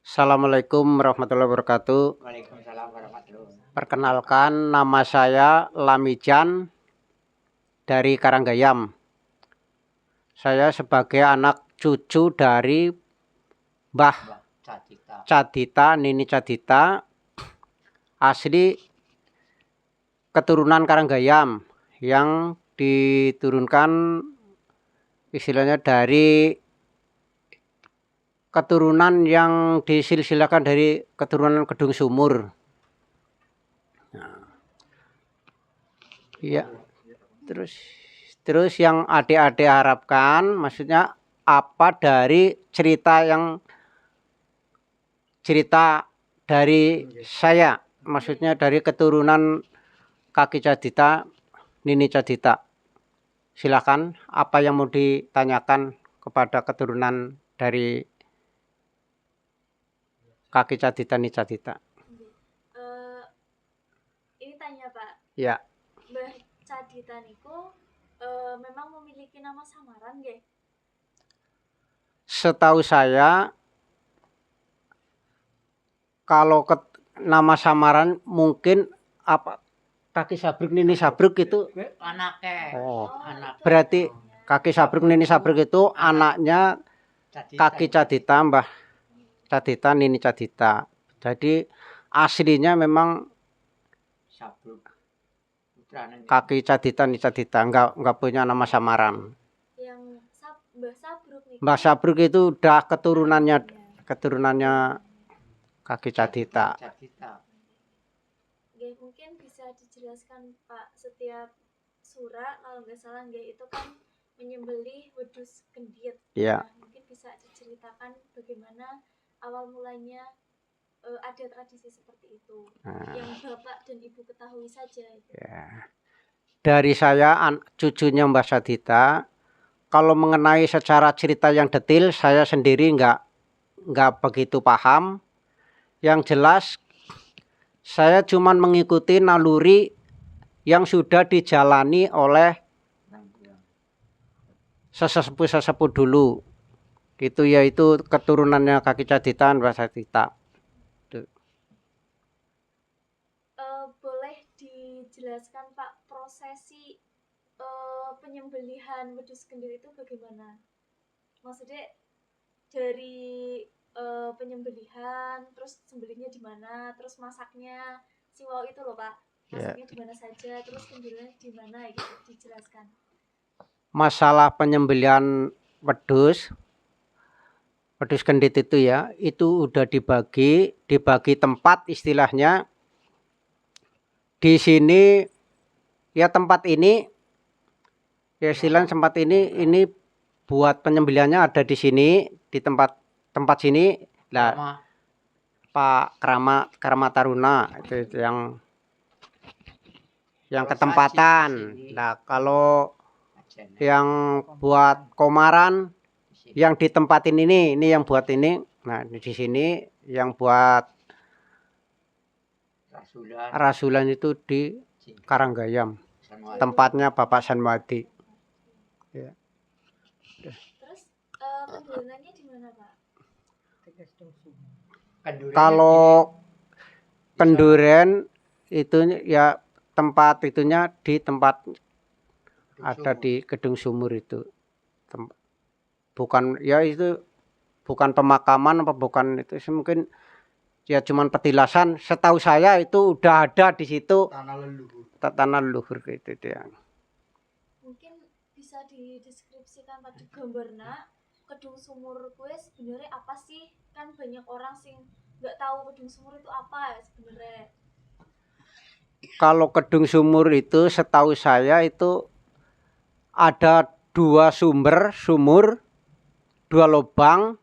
Assalamualaikum warahmatullahi wabarakatuh. Waalaikumsalam warahmatullahi wabarakatuh. Perkenalkan, nama saya Lamijan dari Karanggayam. Saya sebagai anak cucu dari Mbah Cadita, Nini Cadita, asli keturunan Karanggayam, yang diturunkan istilahnya dari keturunan yang disilsilakan dari keturunan Kedung Sumur. Ya, terus yang adik-adik harapkan, maksudnya apa dari cerita dari saya, maksudnya dari keturunan Kaki Cadita, Nini Cadita. Silakan, apa yang mau ditanyakan kepada keturunan dari Kaki Cadita, Nini Cadita? Ini tanya Pak. Ya. Mbah Cadita niku memang memiliki nama samaran nggih? Setahu saya, kalau nama samaran mungkin apa, Kaki Sabruk, Nini Sabruk itu Anaknya. Oh, Itu berarti anaknya. Kaki Sabruk, Nini Sabruk itu anaknya Kaki Cadita, Mbah Cadita, Nini Cadita. Jadi aslinya memang Sabruk. Putrane. Kaki Cadita, Nini Cadita, enggak punya nama samaran. Yang Mbah Sabruk niku. Mbah Sabruk itu udah keturunannya Kaki Cadita. Nggih, mungkin bisa dijelaskan Pak, setiap surah kalau nggak salah nggih itu kan menyembelih wedhus gendit. Iya. Nah, mungkin bisa diceritakan bagaimana awal mulanya ada tradisi seperti itu. Yang Bapak dan Ibu ketahui saja itu. Ya. Dari saya cucunya Mbah Cadita, kalau mengenai secara cerita yang detail saya sendiri enggak begitu paham. Yang jelas saya cuma mengikuti naluri yang sudah dijalani oleh sesepuh dulu. Itu yaitu keturunannya Kaki Cadita, Mbah Cadita. Boleh dijelaskan Pak, prosesi penyembelihan wedhus gendit itu bagaimana? Maksudnya dari penyembelihan, terus sembelihnya di mana, terus masaknya siwau itu loh Pak, masaknya di mana saja, terus sembelihnya di mana, gitu dijelaskan. Masalah penyembelihan wedhus gendit itu ya, itu udah dibagi tempat istilahnya. Di sini ya tempat ini ya istilahnya tempat ini buat penyembelihannya ada di sini, di tempat sini lah. Pak Krama Taruna itu yang ketempatan. Nah, kalau yang buat komaran yang ditempatin ini yang buat ini. Nah, di sini yang buat rasulan itu di Karanggayam. Tempatnya Bapak Sanwadi. Ya. Terus pendulannya di mana Pak? Kalau Kenduren itu ya tempat itunya di tempat ada di Kedung Sumur itu. Bukan ya itu bukan pemakaman apa bukan itu sih, mungkin ya cuman petilasan. Setahu saya itu udah ada di situ tanah leluhur gitu ya. Mungkin bisa dideskripsikan pada gambarnya Kedung Sumur kuwi sebenarnya apa sih? Kan banyak orang sing nggak tahu Kedung Sumur itu apa sebenarnya. Kalau Kedung Sumur itu setahu saya itu ada dua sumur, dua lubang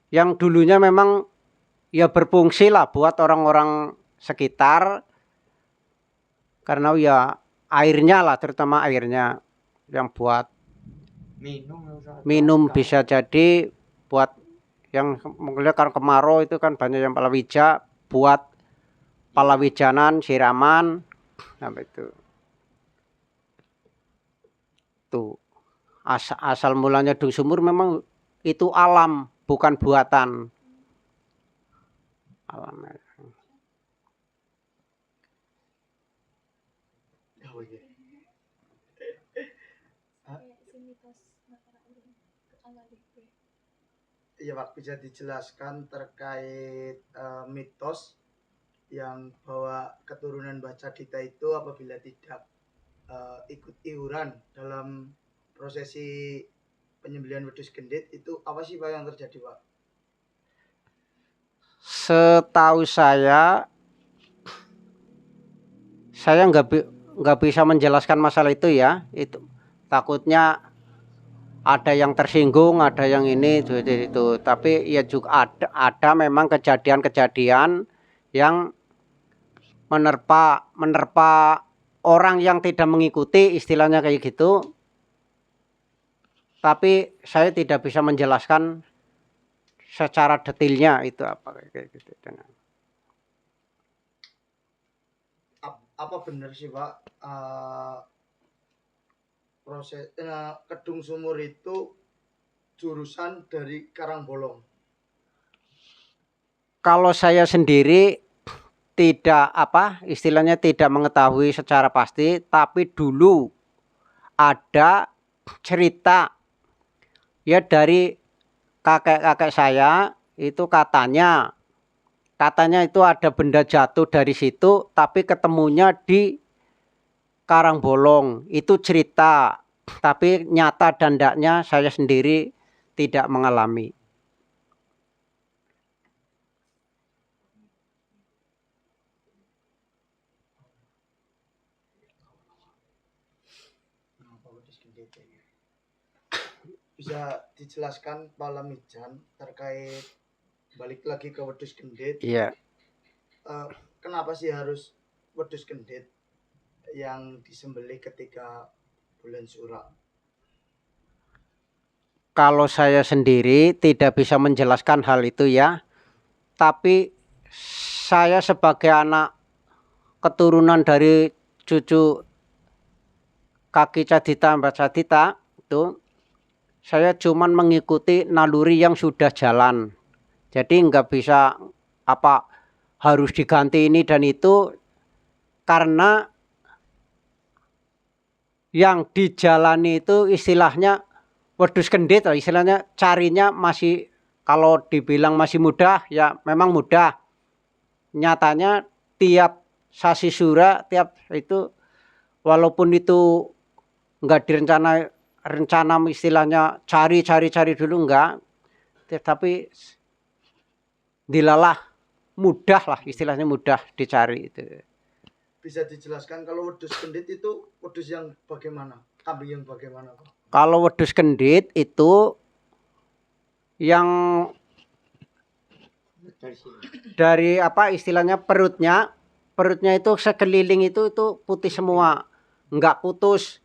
yang dulunya memang ya berfungsi lah buat orang-orang sekitar, karena ya airnya lah, terutama airnya yang buat minum bisa jadi buat yang mungkin karena kemarau itu kan banyak yang palawija, buat palawijanan, siraman, sampai itu. Tuh. asal mulanya Dung Sumur memang itu alam, bukan buatan. Alam. Oh iya. Kayak si mitos Mataram Urung ke awalnya gue. Iya Pak, bisa dijelaskan terkait mitos yang bahwa keturunan Mbah Cadita itu apabila tidak ikut iuran dalam prosesi penyembelihan wedhus gendit itu apa sih Pak yang terjadi Pak? Setahu saya nggak bisa menjelaskan masalah itu ya. Itu takutnya ada yang tersinggung, ada yang ini itu. Tapi ya juga ada memang kejadian-kejadian yang menerpa orang yang tidak mengikuti, istilahnya kayak gitu. Tapi saya tidak bisa menjelaskan secara detailnya itu apa kayak gitu. Apa benar sih Pak proses Kedung Sumur itu jurusan dari Karangbolong? Kalau saya sendiri tidak istilahnya tidak mengetahui secara pasti, tapi dulu ada cerita ya dari kakek-kakek saya itu katanya itu ada benda jatuh dari situ tapi ketemunya di Karangbolong. Itu cerita, tapi nyata dan ndaknya saya sendiri tidak mengalami. Bisa dijelaskan Pak Lamijan terkait balik lagi ke wedhus gendit? Iya. Kenapa sih harus wedhus gendit yang disembelih ketika bulan Syura? Kalau saya sendiri tidak bisa menjelaskan hal itu ya. Tapi saya sebagai anak keturunan dari cucu kaki Cadita Mbah Cadita itu, saya cuman mengikuti naluri yang sudah jalan. Jadi nggak bisa harus diganti ini dan itu, karena yang dijalani itu istilahnya wedhus gendit, istilahnya carinya masih, kalau dibilang masih mudah ya memang mudah. Nyatanya tiap sasi sura, tiap itu walaupun itu enggak rencana istilahnya cari dulu enggak, tapi dilalah mudah lah, istilahnya mudah dicari itu. Bisa dijelaskan kalau wedhus gendit itu wedhus yang bagaimana? Kambing yang bagaimana Pak? Kalau wedhus gendit itu yang dari istilahnya perutnya itu sekeliling itu putih semua, enggak putus.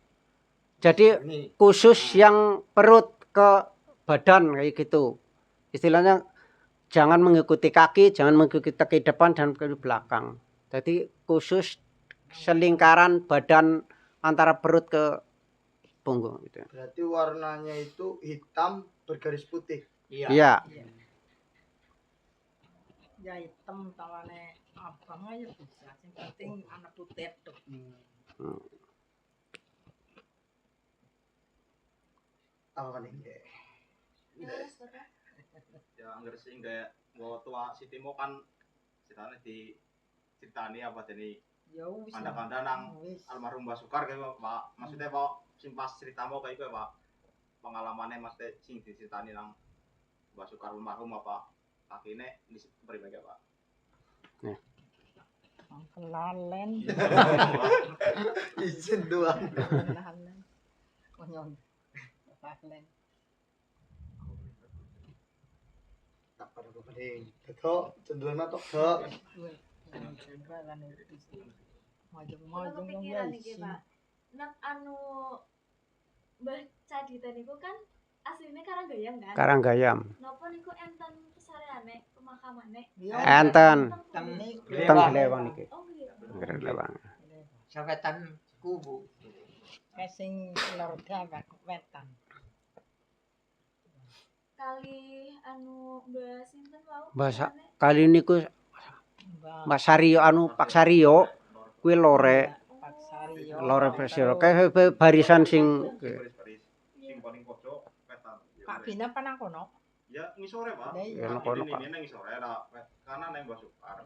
Jadi khusus yang perut ke badan kayak gitu. Istilahnya jangan mengikuti kaki, jangan mengikuti kaki depan dan ke belakang. Jadi khusus selingkaran badan antara perut ke punggung gitu. Berarti warnanya itu hitam bergaris putih. Iya. Ya hitam tawane abang aja bisa. Yang penting anak putih tuh. Apa nih? Ya anggar sing kayak tua si Timo kan ceritanya di ceritani apa jadi Ya wis. kanda-kanda nang almarhum Mbah Sukar kayak Pak. Maksudnya Pak sing pas ceritamu kayak iku Pak. Pengalamannya maksudnya sing diceritani nang Mbah Sukar almarhum apa kakine ini pribadi Pak. Nih. Kelalen. Izin doang. Kelalen. Konyol. Kelalen. Tak pada kepading. Ketok cenderung tok, Dok. Maju-maju kepikiran iki, Pak. Nek Mbah Cadita niku kan aslinya Karanggayam kan? Karanggayam. Napa niku enten pesareane pemakamane? Enten. Teng Teng Glewang iki. Oh iya. Glewang. Sawetan kubu. sing lor wetan. kali anu Mbak sinten wau? Bahasa namanya? kali niku Mbak Mas Sario anu Pak Sario kuwi lore Pak Sario. lore Presiro terus kayak barisan sing Baris-baris sing paling pojok wetan. Ya, Pak Bina panang kono. Ya ngisore, Pak. Lah iya. Ya, kono, Pak. Ini nang ngisore lah. Kanan nang Mbah Sukar.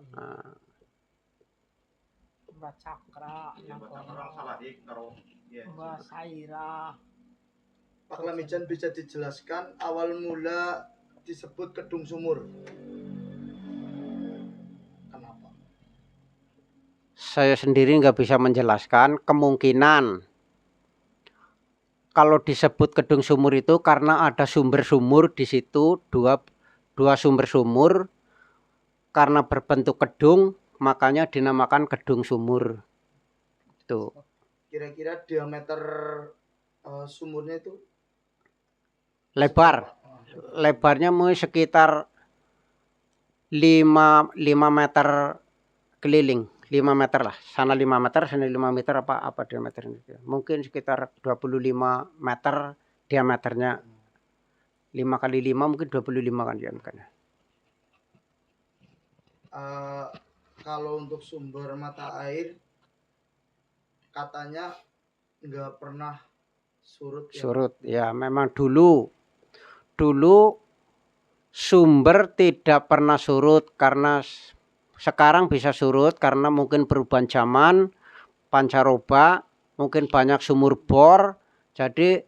Mbak Cakra Ya nang baca kono. orang salah dik karo ya. Mbak Saira. Pak Lamijan bisa dijelaskan awal mula disebut Kedung Sumur. Kenapa? saya sendiri nggak bisa menjelaskan. Kemungkinan kalau disebut Kedung Sumur itu karena ada sumber sumur di situ, dua sumber sumur, karena berbentuk kedung makanya dinamakan Kedung Sumur. Tuh. Kira-kira diameter sumurnya itu Lebar. Lebarnya mungkin sekitar 5 meter keliling. 5 meter lah. Sana 5 meter, sana 5 meter apa diameternya. Mungkin sekitar 25 meter diameternya. 5 kali 5 mungkin 25 kan diameternya. Kalau untuk sumber mata air katanya nggak pernah surut ya. Surut ya, memang dulu sumber tidak pernah surut, karena sekarang bisa surut karena mungkin perubahan zaman, pancaroba, mungkin banyak sumur bor, jadi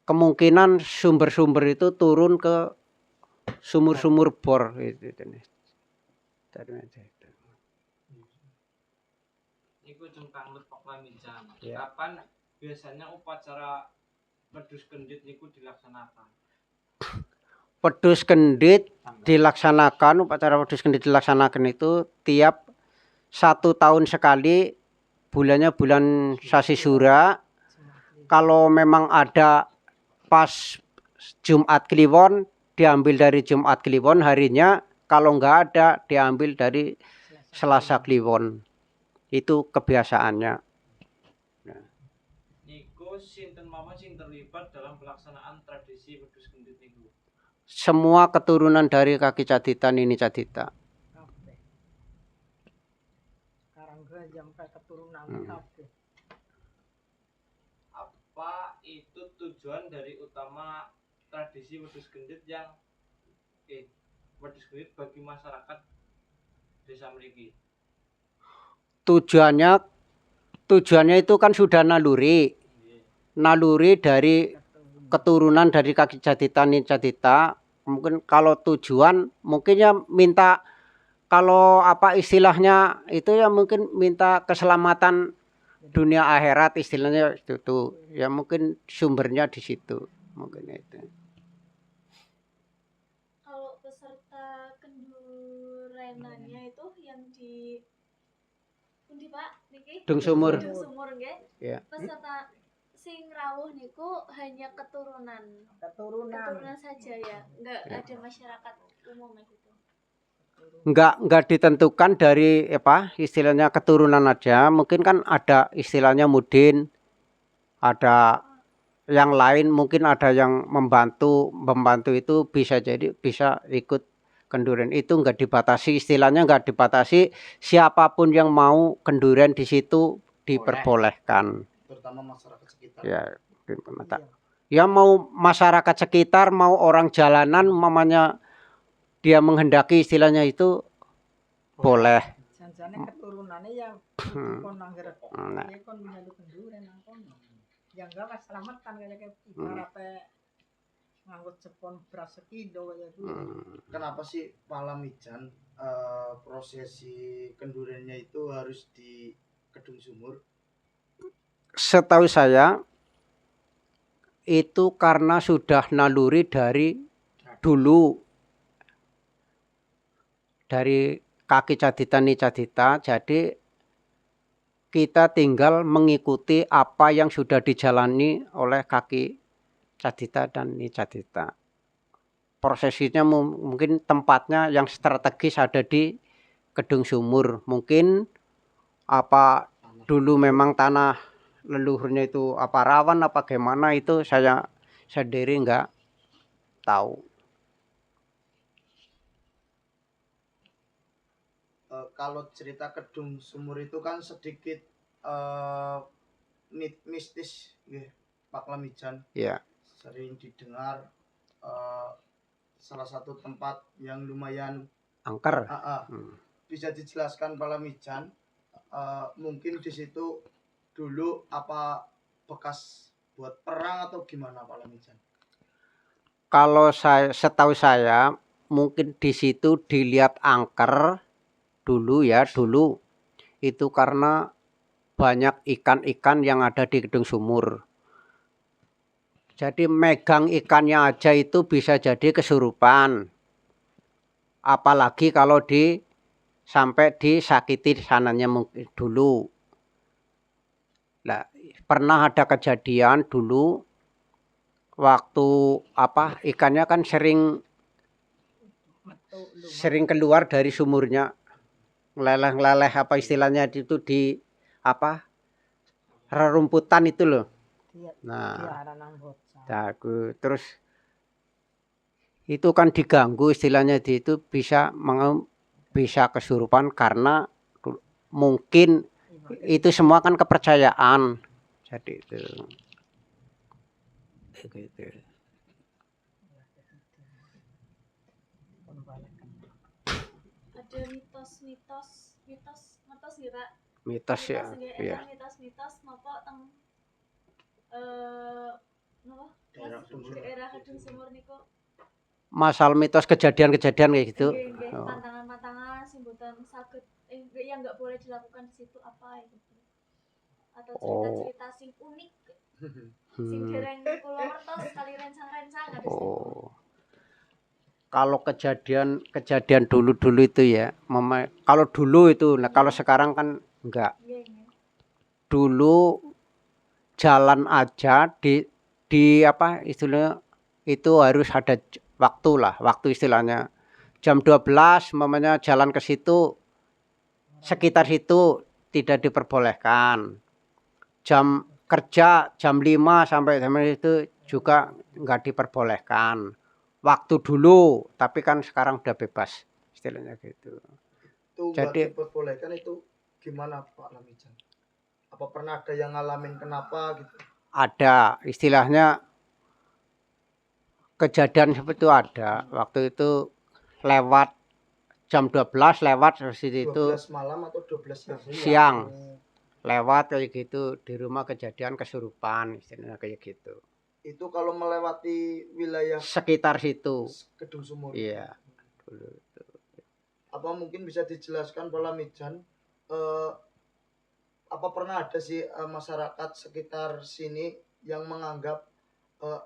kemungkinan sumber-sumber itu turun ke sumur-sumur bor itu. Iku jengkang Pak Lamijan. Ya. Kapan biasanya upacara pedus kendit niku dilaksanakan? Pedus kendit dilaksanakan, upacara pedus kendit dilaksanakan itu tiap 1 tahun sekali, bulannya bulan Sasi Sura. Kalau memang ada pas Jumat Kliwon, diambil dari Jumat Kliwon harinya. Kalau enggak ada, diambil dari Selasa Kliwon. Itu kebiasaannya. Niku sinten mawon sing terlibat dalam pelaksanaan tradisi pedus kendit niku? Semua keturunan dari kaki Cadita, Nini Cadita. Kabeh. Sekarang gue jam kayak keturunan kabeh. Apa itu tujuan dari utama tradisi wedhus gendit yang wedhus gendit bagi masyarakat desa mriki? Tujuannya itu kan sudah naluri dari keturunan dari kaki Cadita, Nini Cadita. Mungkin kalau tujuan mungkin ya minta, kalau apa istilahnya itu ya mungkin minta keselamatan dunia akhirat, istilahnya itu tuh. Ya mungkin sumbernya di situ. Mungkin itu. Kalau peserta kendurenannya itu yang di pundi Pak niki? Kedung Sumur. Kedung Sumur nggih. Ya. Peserta sing rawuh niku hanya keturunan saja ya, enggak ada masyarakat umum gitu. Enggak ditentukan dari apa istilahnya keturunan aja. Mungkin kan ada istilahnya mudin, ada yang lain, mungkin ada yang membantu itu bisa jadi bisa ikut kenduren. Itu enggak dibatasi, istilahnya enggak dibatasi, siapapun yang mau kenduren di situ diperbolehkan. Terutama masyarakat sekitar. Ya mau masyarakat sekitar, mau orang jalanan, mamanya dia menghendaki istilahnya itu boleh. Janjane keturunannya ya kon nangger ya kon nyadu kenduren nang kono. Ya enggak wis selamat kan kayak ibaratnya nganggo cepon beras sekido kaya gitu. Kenapa sih Pak Lamijan prosesi kendurennya itu harus di Kedung Sumur? Setahu saya itu karena sudah naluri dari dulu, dari kaki Cadita, Nini Cadita. Jadi kita tinggal mengikuti apa yang sudah dijalani oleh kaki Cadita dan Nini Cadita. Prosesinya mungkin tempatnya yang strategis ada di Kedung Sumur. Mungkin apa dulu memang tanah leluhurnya itu apa rawan apa gimana, itu saya sendiri enggak tahu. Kalau cerita Kedung Sumur itu kan sedikit mistis, Pak Lamijan. Ya. Sering didengar salah satu tempat yang lumayan Angker. Bisa dijelaskan Pak Lamijan, mungkin di situ dulu apa bekas buat perang atau gimana Pak Lamijan? Kalau setahu saya mungkin di situ dilihat angker dulu ya, dulu itu karena banyak ikan-ikan yang ada di Kedung Sumur. Jadi megang ikannya aja itu bisa jadi kesurupan. Apalagi kalau sampai disakiti sananya mungkin dulu. Nah, pernah ada kejadian dulu waktu ikannya kan sering keluar dari sumurnya. Ngeleleh apa istilahnya itu di rerumputan itu loh. Nah, terus itu kan diganggu istilahnya itu bisa kesurupan karena mungkin itu semua kan kepercayaan. Jadi itu. Gitu. Ada mitos nggih Pak? Mitos ya. Iya. Mitos napa teng daerah Kedung Sumur niku. Masalah mitos kejadian-kejadian kayak gitu. Nggih, pantangan-pantangan sing mboten saged yang enggak boleh dilakukan di situ apa gitu. Atau cerita-cerita sing unik. Sing dereng kula ngertos kali rencang-rencang ada sing. Kalau kejadian dulu itu ya, kalau dulu itu, nah kalau sekarang kan enggak. Dulu jalan aja di istilahnya itu harus ada waktu istilahnya. Jam 12 mamanya jalan ke situ, sekitar situ tidak diperbolehkan. Jam kerja jam 5 sampai jam itu juga enggak diperbolehkan. Waktu dulu, tapi kan sekarang udah bebas istilahnya gitu. Itu jadi diperbolehkan itu gimana Pak Lamijan? Apa pernah ada yang ngalamin kenapa gitu? Ada, istilahnya kejadian seperti itu ada. Waktu itu lewat jam 12 lewat itu 12 malam atau 12 siang. Lewat kayak gitu di rumah kejadian kesurupan istilahnya kayak gitu. Itu kalau melewati wilayah sekitar situ Kedung Sumur. Iya. Apa mungkin bisa dijelaskan Pak Lamijan, apa pernah ada sih masyarakat sekitar sini yang menganggap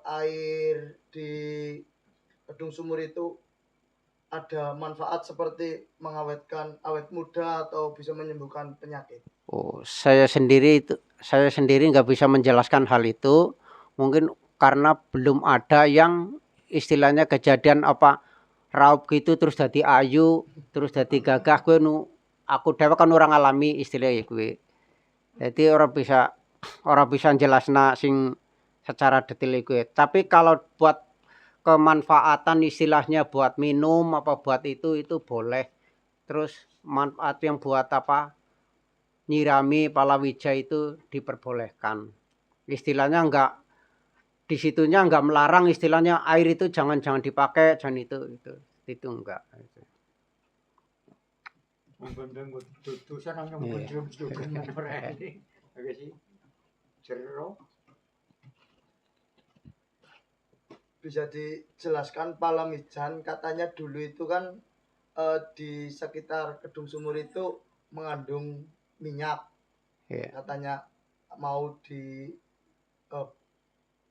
air di Kedung Sumur itu ada manfaat seperti mengawetkan awet muda atau bisa menyembuhkan penyakit? Saya sendiri nggak bisa menjelaskan hal itu. Mungkin karena belum ada yang istilahnya kejadian raup gitu terus jadi ayu, terus jadi gagah aku dewe kan orang alami istilahnya gue. Jadi orang bisa jelasna sing secara detail gue. Tapi kalau buat kemanfaatan istilahnya buat minum apa buat itu boleh. Terus manfaat yang buat nyirami palawija itu diperbolehkan. Istilahnya enggak di situnya enggak melarang istilahnya air itu jangan dipakai jangan itu enggak. Bisa dijelaskan Pak Lamijan, katanya dulu itu kan di sekitar Kedung Sumur itu mengandung minyak. Katanya mau di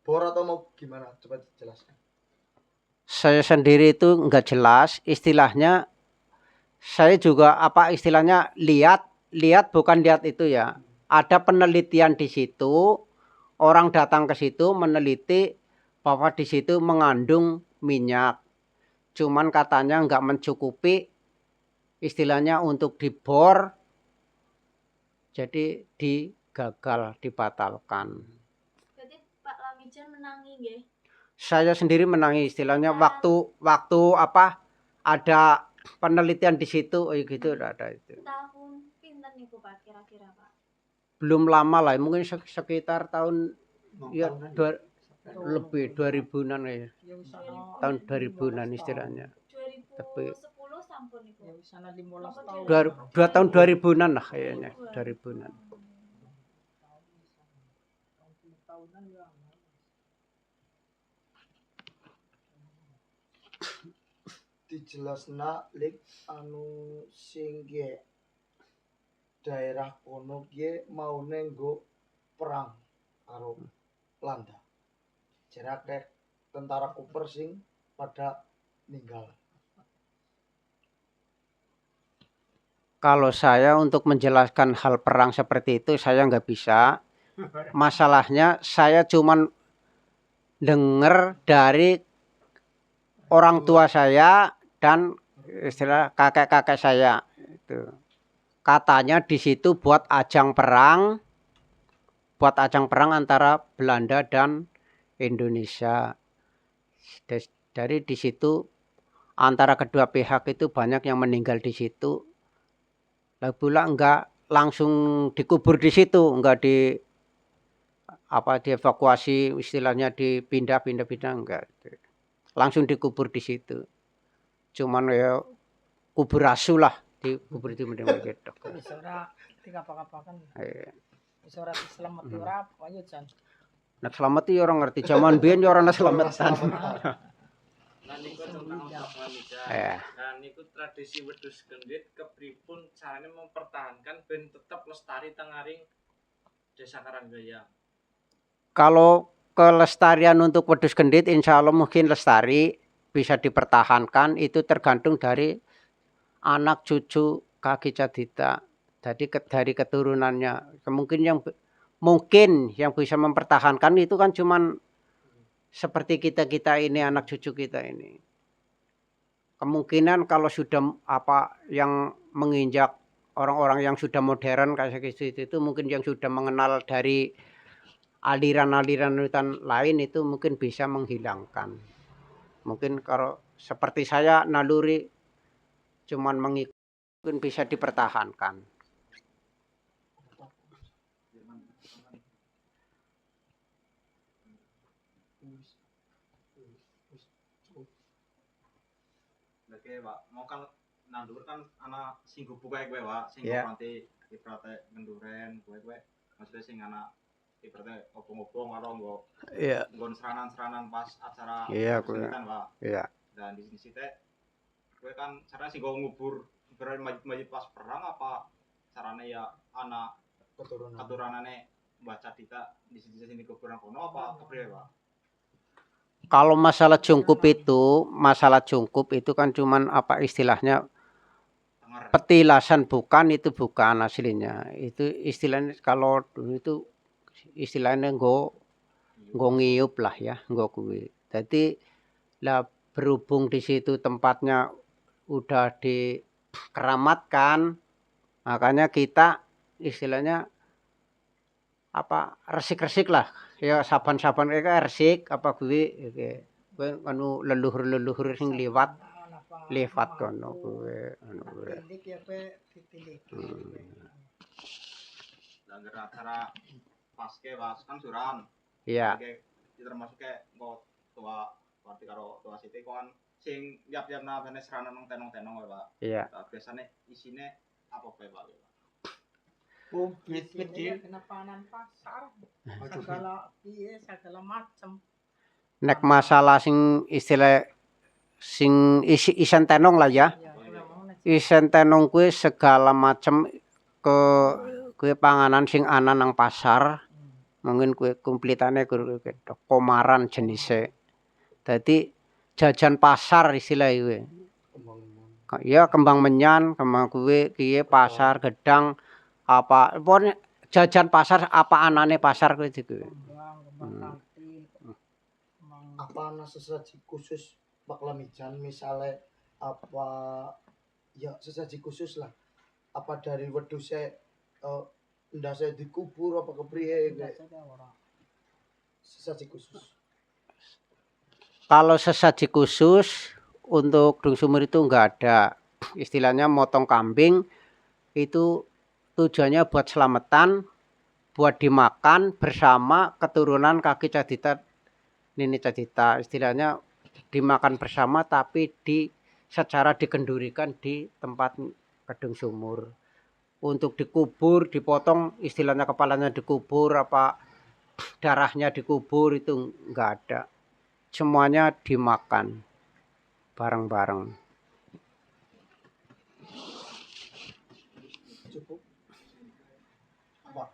bor atau mau gimana? Coba dijelaskan. Saya sendiri itu enggak jelas istilahnya. Saya juga istilahnya lihat bukan lihat itu ya. Ada penelitian di situ, orang datang ke situ meneliti bahwa di situ mengandung minyak. Cuman katanya enggak mencukupi istilahnya untuk dibor. Jadi digagal, dibatalkan. Berarti Pak Lamijan menangi nggih? Saya sendiri menangis istilahnya waktu apa ada penelitian di situ gitu ada itu. Tahun pinten niku Pak kira-kira Pak? Belum lama lah, mungkin sekitar tahun ya lebih 2000-an ya. Ya wis ana Tahun 2000-an istilahnya. 2010 sampun niku. ya wis ana 15 tahun. Dua tahun 2000-an lah kayaknya, 2000-an. Tahunan ya. Dijelasna lik anu sing ge daerah kono ge maune nggo perang karo Belanda. Jarak tentara Cooper sing pada ninggal. Kalau saya untuk menjelaskan hal perang seperti itu saya nggak bisa. Masalahnya saya cuman dengar dari orang tua saya dan istilah kakek-kakek saya itu. Katanya di situ buat ajang perang antara Belanda dan Indonesia. Dari di situ antara kedua pihak itu banyak yang meninggal di situ. Lah pula enggak langsung dikubur di situ, enggak dievakuasi istilahnya dipindah enggak. Langsung dikubur di situ. Cuman ya kubur asu lah dikubur di mana gitu. Wis ora apa-apakan. Wis ora selamat ora ayo jan. Nek selamat ya orang ngerti zaman biyen ya ora selamatan. Nah niku tentang Wanita. Nah niku tradisi wedhus gendhit kepripun carane mempertahankan ben tetap lestari tengaring Desa Karanggayam. Kalau kelestarian untuk wedhus gendhit insya Allah mungkin lestari bisa dipertahankan itu tergantung dari anak cucu Kaki Cadita. Jadi dari keturunannya. Mungkin yang bisa mempertahankan itu kan cuman seperti kita ini anak cucu kita ini. Kemungkinan kalau sudah yang menginjak orang-orang yang sudah modern kayak gitu itu mungkin yang sudah mengenal dari aliran-aliran lain itu mungkin bisa menghilangkan. Mungkin kalau seperti saya naluri cuman mungkin bisa dipertahankan. Oke, Pak. Mau kan nandur kan anak sing gubuk kae kowe, Pak. Sing nanti ibrate ngenduren kowe maksudnya sing anak ibrate obong-obong karo nggo seranan-seranan pas acara kan, Pak. Iya. Dan di sini teh kowe kan caranya sing nggo ngubur majid pas perang apa caranya ya anak keturunanane Mbah Cadita di sini kuburan kono apa kepriye, Pak? Kalau masalah jungkup itu kan cuman apa istilahnya petilasan bukan aslinya. Itu istilahnya kalau dulu itu istilahnya nggo ngiyup lah ya, nggo kuwi. Jadi lah berhubung di situ tempatnya udah dikeramatkan, makanya kita istilahnya resik-resik lah. Ya saban-saban resik apa kuwi anu leluhur sing lewat kono kuwi anu kuwi. Dan acara paske kan suran. Iya. Termasuk kayak tua parti karo tua siti kan sing tiap-tiapna bene seranan nang tenong-tenong Pak. Iya. Biasanya isine apa Pak? Kubit kecil. Kena panan pasar. Segala macam. Nek masalah sing istilah sing isen tenong lah ya. Isen tenong kuwi segala macam kuwi panganan sing ana nang pasar. Mungkin kuwi kumplitane komaran jenise. Dadi jajan pasar istilah kuwi. Ya kembang menyan, kembang kuwi kiye pasar gedang apa pokoknya jajan pasar apa anane pasar kuwi iki. Apa ana sesaji khusus Pak Lamijan misalnya apa ya sesaji khusus lah apa dari wedhuse ndase dikubur apa kepriye sesaji khusus Kalau sesaji khusus untuk Dung Sumur itu enggak ada. Istilahnya motong kambing itu tujuannya buat selamatan, buat dimakan bersama keturunan kaki Cadita, Nini Cadita. Istilahnya dimakan bersama tapi secara dikendurikan di tempat Kedung Sumur. Untuk dikubur, dipotong, istilahnya kepalanya dikubur, apa darahnya dikubur, itu enggak ada. Semuanya dimakan bareng-bareng. Cukup. Apa?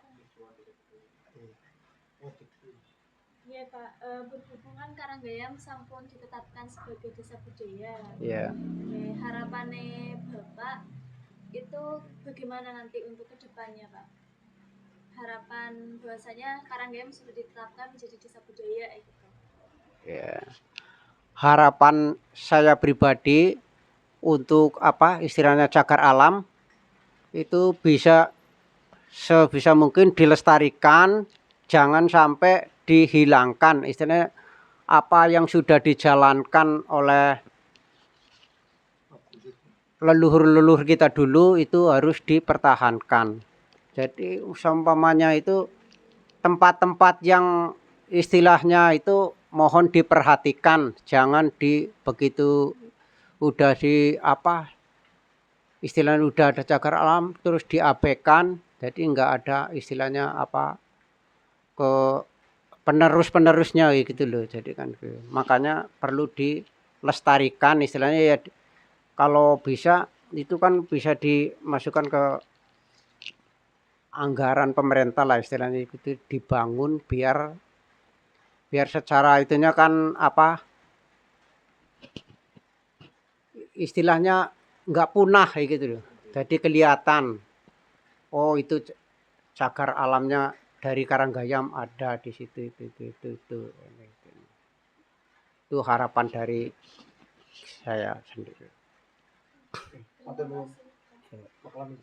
Iya Pak, berhubungan Karanggayam sampun ditetapkan sebagai desa budaya. Ya. Harapannya Bapak itu bagaimana nanti untuk kedepannya Pak? Harapan bahwasanya Karanggayam sudah ditetapkan menjadi desa budaya gitu. Ya. Harapan saya pribadi untuk apa istilahnya cagar alam itu bisa sebisa mungkin dilestarikan, jangan sampai dihilangkan. Istilahnya apa yang sudah dijalankan oleh leluhur-leluhur kita dulu itu harus dipertahankan. Jadi umpamanya itu tempat-tempat yang istilahnya itu mohon diperhatikan, jangan begitu udah apa istilahnya udah ada cagar alam terus diabaikan, jadi enggak ada istilahnya apa ke penerus-penerusnya gitu loh. Jadi kan makanya perlu dilestarikan istilahnya ya, kalau bisa itu kan bisa dimasukkan ke anggaran pemerintah lah istilahnya, itu dibangun biar secara itunya kan apa istilahnya enggak punah gitu loh. Jadi kelihatan oh itu cagar alamnya dari Karanggayam ada di situ itu. Itu harapan dari saya sendiri. Terima kasih. Bakalan